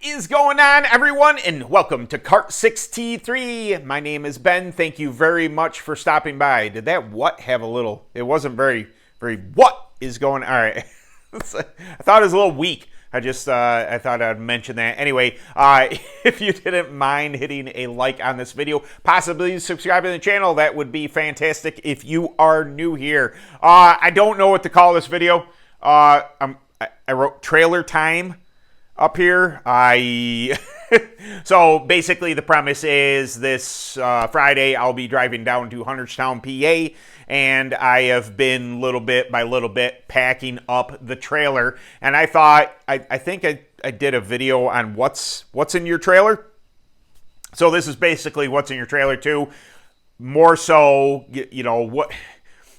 is going on, everyone, and welcome to Kart 6T3. My name is Ben. Thank you very much for stopping by. Did that what have a little, it wasn't very what is going on? All right. I thought it was a little weak. I thought I'd mention that. Anyway, if you didn't mind hitting a like on this video, possibly subscribing to the channel, that would be fantastic if you are new here. I don't know what to call this video. I wrote trailer time up here. So basically the premise is this Friday I'll be driving down to Hunterstown, PA, and I have been little bit by little bit packing up the trailer, and I thought I think I did a video on what's in your trailer. So this is basically what's in your trailer too. More so, you know, what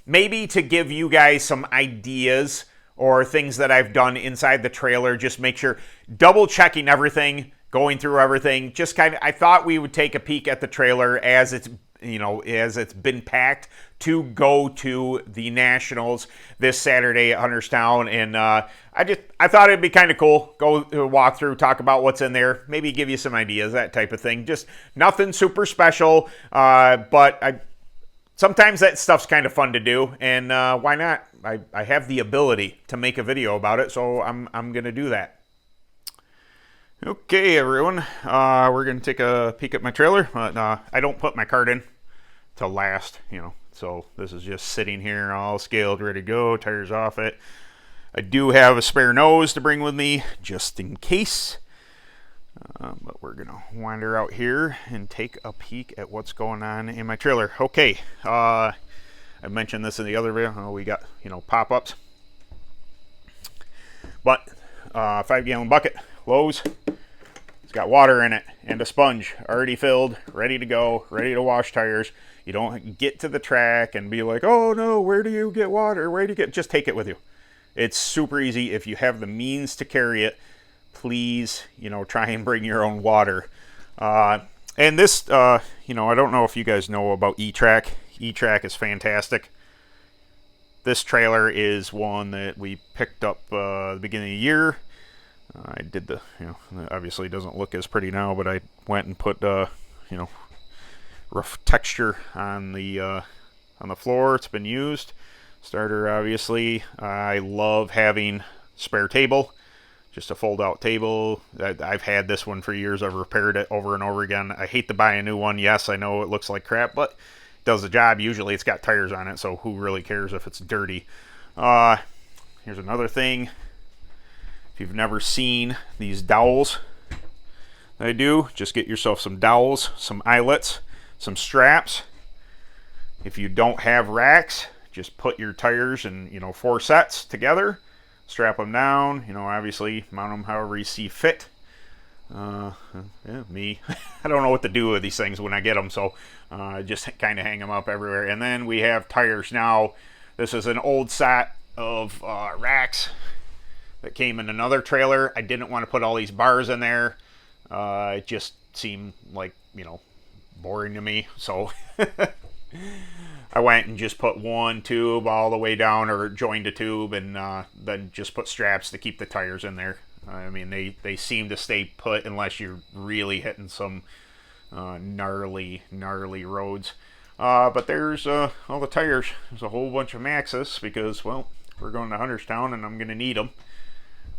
maybe to give you guys some ideas or things that I've done inside the trailer. Just make sure, double checking everything, going through everything. Just kind of, I thought we would take a peek at the trailer as it's, you know, as it's been packed to go to the Nationals this Saturday at Hunterstown. And I thought it'd be kind of cool. Go walk through, talk about what's in there, maybe give you some ideas, that type of thing. Just nothing super special, but sometimes that stuff's kind of fun to do, and why not? I have the ability to make a video about it, so I'm gonna do that. Okay, everyone, we're gonna take a peek at my trailer. I don't put my cart in till last, you know, so this is just sitting here all scaled, ready to go, tires off it. I do have a spare nose to bring with me just in case. But we're gonna wander out here and take a peek at what's going on in my trailer. Okay, I mentioned this in the other video. We got, you know, pop-ups, but 5-gallon bucket, Lowe's. It's got water in it and a sponge already filled, ready to go, ready to wash tires. You don't get to the track and be like, oh no, where do you get water? Where do you get? Just take it with you. It's super easy. If you have the means to carry it, please, you know, try and bring your own water. And this, you know, I don't know if you guys know about ETrack. ETrack is fantastic. This trailer is one that we picked up the beginning of the year. I did the, you know, obviously it doesn't look as pretty now, but I went and put, you know, rough texture on the floor. It's been used. Starter, obviously. I love having spare table. Just a fold-out table. I've had this one for years. I've repaired it over and over again. I hate to buy a new one. Yes, I know it looks like crap, but it does the job. Usually it's got tires on it, so who really cares if it's dirty? Here's another thing. If you've never seen these dowels I do, just get yourself some dowels, some eyelets, some straps. If you don't have racks, just put your tires in, you know, 4 sets together. Strap them down, you know, obviously mount them however you see fit. Yeah, me. I don't know what to do with these things when I get them, so just kind of hang them up everywhere. And then we have tires now. This is an old set of racks that came in another trailer. I didn't want to put all these bars in there. It just seemed like, you know, boring to me, so I went and just put one tube all the way down, or joined a tube, and then just put straps to keep the tires in there. I mean, they seem to stay put unless you're really hitting some gnarly roads. But there's all the tires. There's a whole bunch of Maxxis because, well, we're going to Hunterstown and I'm going to need them.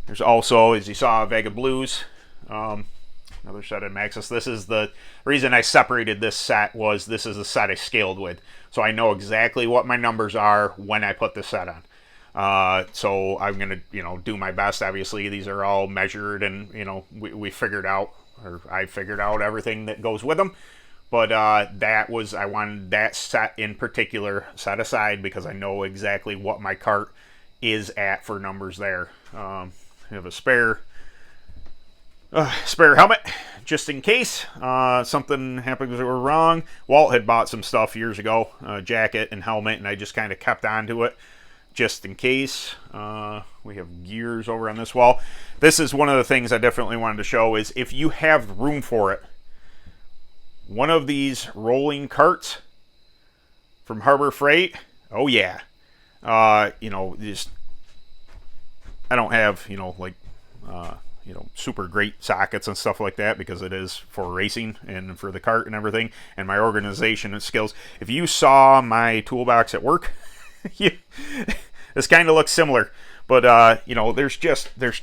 There's also, as you saw, Vega Blues. Another set of Maxxis. This is the reason I separated this set, was this is the set I scaled with. So I know exactly what my numbers are when I put the set on. So I'm going to, you know, do my best. Obviously, these are all measured, and, you know, we figured out, or I figured out everything that goes with them. But I wanted that set in particular set aside because I know exactly what my cart is at for numbers there. I have a spare helmet just in case something happens or wrong. Walt had bought some stuff years ago, jacket and helmet, and I just kind of kept on to it just in case. We have gears over on this wall. This is one of the things I definitely wanted to show, is if you have room for it, one of these rolling carts from Harbor Freight, oh yeah, you know, just, I don't have, you know, like you know, super great sockets and stuff like that, because it is for racing and for the kart and everything, and my organization and skills. If you saw my toolbox at work, this kind of looks similar, but you know, there's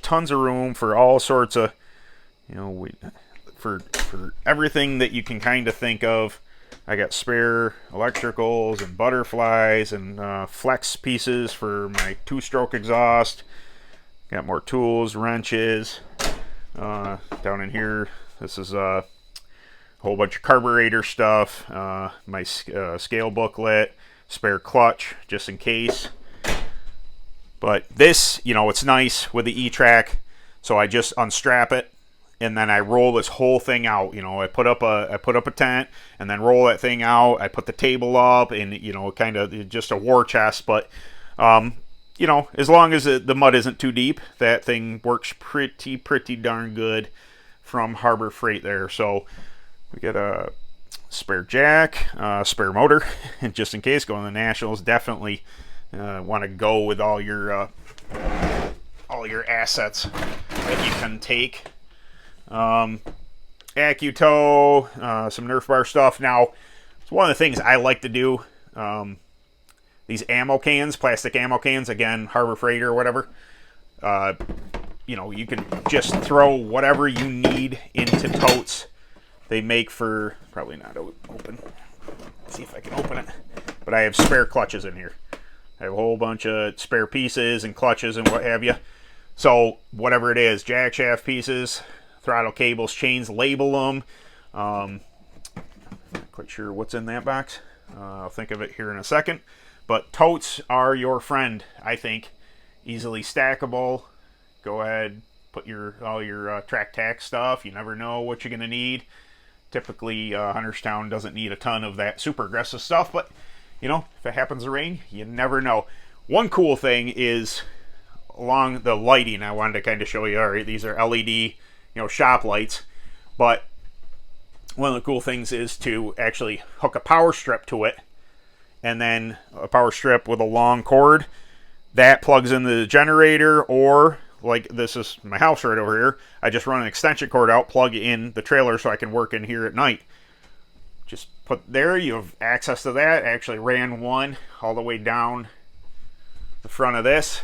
tons of room for all sorts of, you know, for everything that you can kind of think of. I got spare electricals and butterflies and flex pieces for my 2-stroke exhaust. Got more tools, wrenches. Down in here, this is a whole bunch of carburetor stuff. My scale booklet, spare clutch, just in case. But this, you know, it's nice with the ETrack. So I just unstrap it, and then I roll this whole thing out. You know, I put up a tent, and then roll that thing out. I put the table up, and, you know, kind of just a war chest. But you know, as long as the mud isn't too deep, that thing works pretty darn good from Harbor Freight there. So we got a spare jack, spare motor, just in case. Going to the Nationals, definitely want to go with all your assets that you can take. AccuTow, some Nerf bar stuff. Now, it's one of the things I like to do. These ammo cans, plastic ammo cans, again, Harbor Freight or whatever. You know, you can just throw whatever you need into totes. They make for, probably not open. Let's see if I can open it. But I have spare clutches in here. I have a whole bunch of spare pieces and clutches and what have you. So whatever it is, jack shaft pieces, throttle cables, chains, label them. Not quite sure what's in that box. I'll think of it here in a second. But totes are your friend, I think. Easily stackable. Go ahead, put all your track tack stuff. You never know what you're going to need. Typically, Hunterstown doesn't need a ton of that super aggressive stuff, but, you know, if it happens to rain, you never know. One cool thing is along the lighting. I wanted to kind of show you. All right, these are LED, you know, shop lights, but one of the cool things is to actually hook a power strip to it. And then a power strip with a long cord that plugs into the generator, or like this is my house right over here, I just run an extension cord out, plug in the trailer so I can work in here at night. Just put there, you have access to that. I actually ran one all the way down the front of this,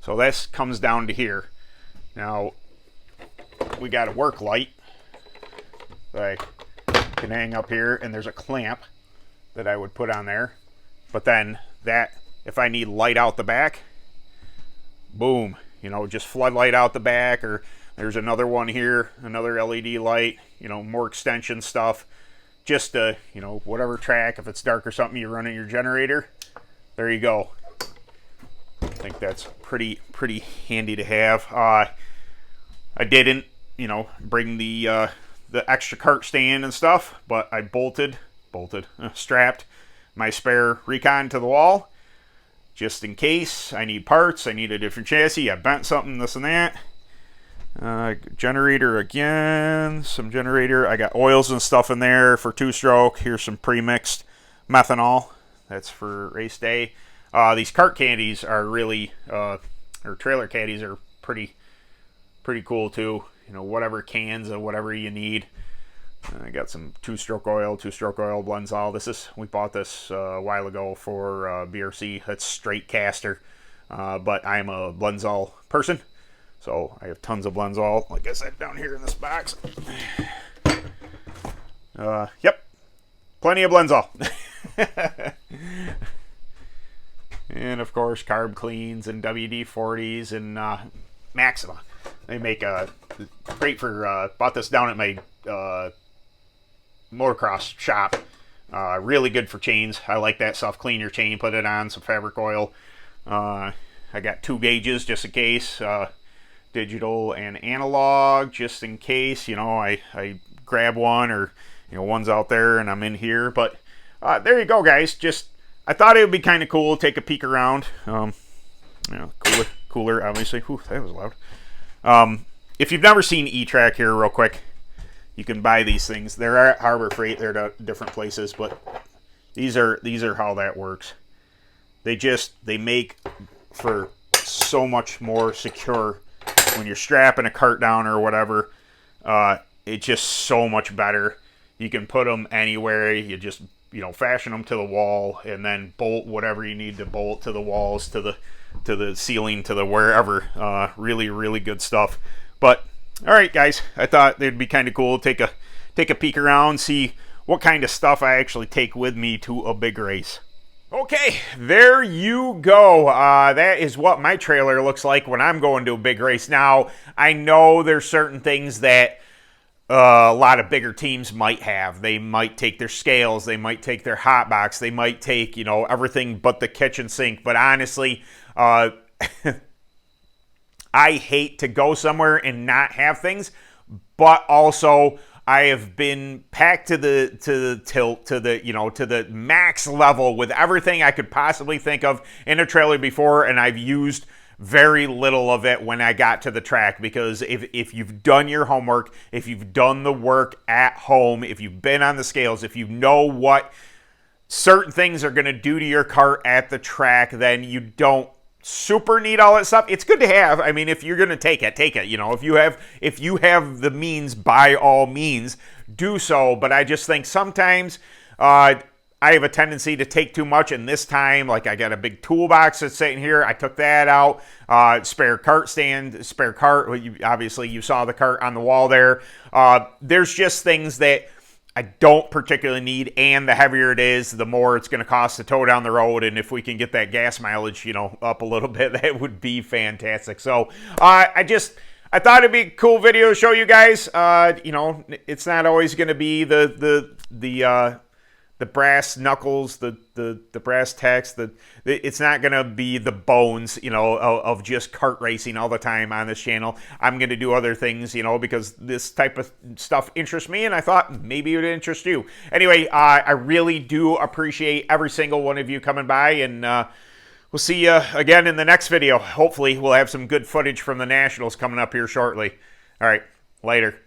so this comes down to here. Now we got a work light that I can hang up here, and there's a clamp that I would put on there. But then that, if I need light out the back, boom, you know, just floodlight out the back. Or there's another one here, another LED light, you know, more extension stuff. Just to, you know, whatever track, if it's dark or something, you're running your generator, there you go. I think that's pretty handy to have. I didn't, you know, bring the extra cart stand and stuff, but I strapped my spare Recon to the wall, just in case I need parts, I need a different chassis, I bent something, this and that. Generator again, some generator. I got oils and stuff in there for 2-stroke. Here's some pre-mixed methanol. That's for race day. These cart caddies are really, or trailer caddies are pretty cool too. You know, whatever cans of whatever you need. I got some 2-stroke oil Blendzall. We bought this a while ago for BRC. That's straight caster, but I'm a Blendzall person, so I have tons of Blendzall, like I said, down here in this box. Yep, plenty of Blendzall. And of course, carb cleans and WD-40s and Maxima. They make a great for. Bought this down at my motocross shop. Really good for chains. I like that stuff. Clean your chain, put it on some fabric oil. I got 2 gauges just in case, digital and analog, just in case, you know, I grab one, or, you know, one's out there and I'm in here. But there you go, guys. Just, I thought it would be kind of cool to take a peek around. You know, cooler obviously. Whew, that was loud. If you've never seen ETrack, here real quick, you can buy these things. They're at Harbor Freight. They're at different places, but these are how that works. They make for so much more secure when you're strapping a cart down or whatever, it's just so much better. You can put them anywhere. You just, you know, fashion them to the wall and then bolt whatever you need to bolt to the walls, to the ceiling, to the wherever. Really, really good stuff. But all right, guys, I thought it'd be kind of cool to take a peek around, see what kind of stuff I actually take with me to a big race. Okay, there you go. That is what my trailer looks like when I'm going to a big race. Now, I know there's certain things that a lot of bigger teams might have. They might take their scales, they might take their hot box, they might take, you know, everything but the kitchen sink. But honestly, I hate to go somewhere and not have things, but also I have been packed to the tilt, to the max level with everything I could possibly think of in a trailer before, and I've used very little of it when I got to the track, because if you've done your homework, if you've done the work at home, if you've been on the scales, if you know what certain things are going to do to your cart at the track, then you don't super need all that stuff. It's good to have. I mean, if you're going to take it, take it. You know, if you have the means, by all means, do so. But I just think sometimes I have a tendency to take too much, and this time, like, I got a big toolbox that's sitting here. I took that out. Spare cart stand, spare cart. Obviously, you saw the cart on the wall there. There's just things that I don't particularly need, and the heavier it is, the more it's going to cost to tow down the road. And if we can get that gas mileage, you know, up a little bit, that would be fantastic. So I thought it'd be a cool video to show you guys. You know, it's not always going to be the brass knuckles, the brass tacks. It's not going to be the bones, you know, of just kart racing all the time on this channel. I'm going to do other things, you know, because this type of stuff interests me, and I thought maybe it would interest you. Anyway, I really do appreciate every single one of you coming by, and we'll see you again in the next video. Hopefully, we'll have some good footage from the Nationals coming up here shortly. All right, later.